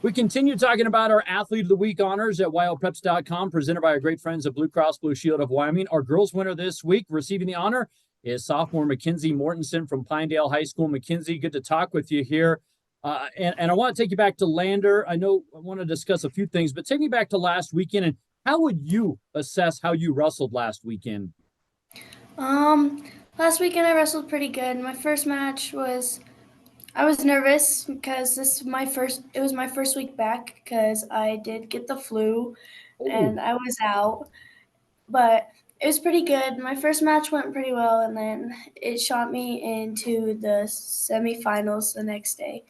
We continue talking about our Athlete of the Week honors at WyoPreps.com, presented by our great friends at Blue Cross Blue Shield of Wyoming. Our girls winner this week receiving the honor is sophomore McKinzie Mortensen from Pinedale High School. McKinzie, good to talk with you here. And I want to take you back to Lander. I know I want to discuss a few things, but take me back to last weekend. And how would you assess how you wrestled last weekend? Last weekend I wrestled pretty good. My first match was I was nervous because it was my first week back because I did get the flu Oh, and I was out, but it was pretty good. My first match went pretty well, and then it shot me into the semifinals the next day,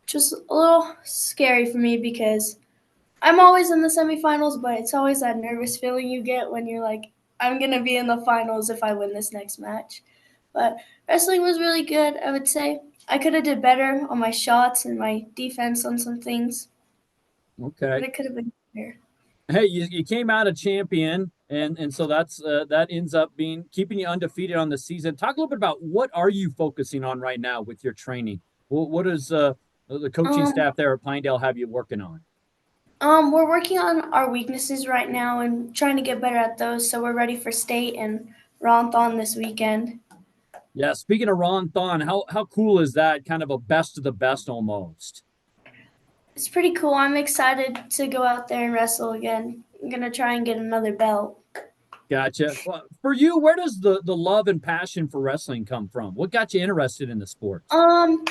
which was a little scary for me because I'm always in the semifinals, but it's always that nervous feeling you get when you're like, I'm going to be in the finals if I win this next match. But wrestling was really good, I would say. I could have did better on my shots and my defense on some things, but okay. it could have been better. Hey, you came out a champion, and so that ends up being keeping you undefeated on the season. Talk a little bit about what are you focusing on right now with your training? What does the coaching Um, staff there at Pinedale have you working on? we're working on our weaknesses right now and trying to get better at those, so we're ready for state and Ronthon this weekend. Yeah, speaking of Ron Thon, how cool is that? Kind of a best of the best almost. It's pretty cool. I'm excited to go out there and wrestle again. I'm going to try and get another belt. Gotcha. Well, for you, where does the love and passion for wrestling come from? What got you interested in the sport? Um,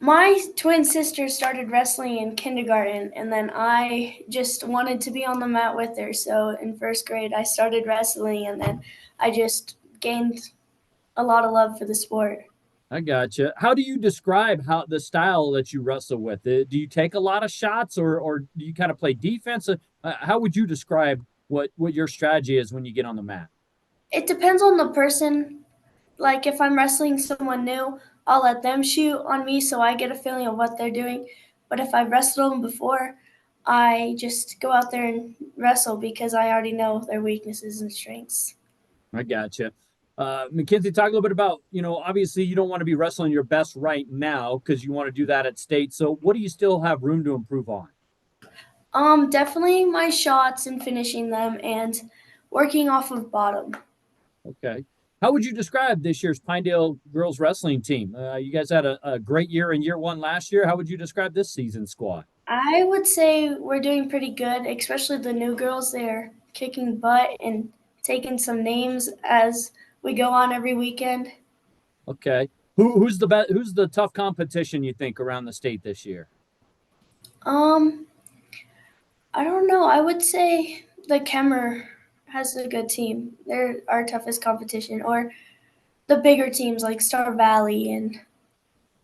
my twin sister started wrestling in kindergarten, and then I just wanted to be on the mat with her. So in first grade, I started wrestling, and then I just gained a lot of love for the sport. I gotcha. How do you describe how the style that you wrestle with? Do you take a lot of shots, or do you kind of play defense? How would you describe what your strategy is when you get on the mat? It depends on the person. Like if I'm wrestling someone new, I'll let them shoot on me so I get a feeling of what they're doing. But if I've wrestled them before, I just go out there and wrestle because I already know their weaknesses and strengths. I gotcha. McKinzie, talk a little bit about, obviously you don't want to be wrestling your best right now because you want to do that at state. So what do you still have room to improve on? Definitely my shots and finishing them and working off of bottom. Okay. How would you describe this year's Pinedale girls wrestling team? You guys had a great year in year one last year. How would you describe this season squad? I would say we're doing pretty good, especially the new girls. They're kicking butt and taking some names as we go on every weekend. Okay. Who's the best? Who's the tough competition you think around the state this year? Um, I don't know. I would say the Kemmer has a good team. They're our toughest competition, or the bigger teams like Star Valley and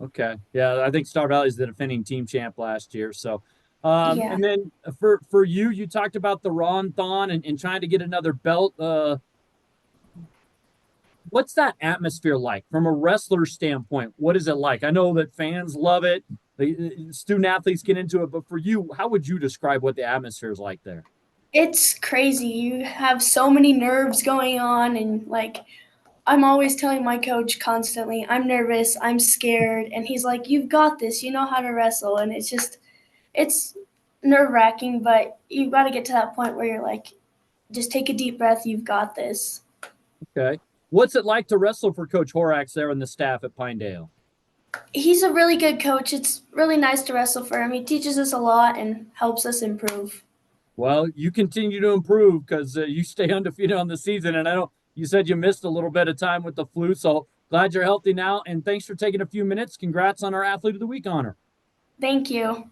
Okay. Yeah, I think Star Valley is the defending team champ last year. So, yeah. and then for you, you talked about the Ron Thon and trying to get another belt. What's that atmosphere like from a wrestler standpoint? What is it like? I know that fans love it. The student athletes get into it, but for you, how would you describe what the atmosphere is like there? It's crazy. You have so many nerves going on, and like I'm always telling my coach constantly, I'm nervous, I'm scared, and he's like, "You've got this. You know how to wrestle." And it's nerve-wracking, but you've got to get to that point where you're like, just take a deep breath, you've got this. Okay. What's it like to wrestle for Coach Horax there and the staff at Pinedale? He's a really good coach. It's really nice to wrestle for him. He teaches us a lot and helps us improve. Well, you continue to improve because you stay undefeated on the season. And I know you said you missed a little bit of time with the flu. So glad you're healthy now. And thanks for taking a few minutes. Congrats on our Athlete of the Week honor. Thank you.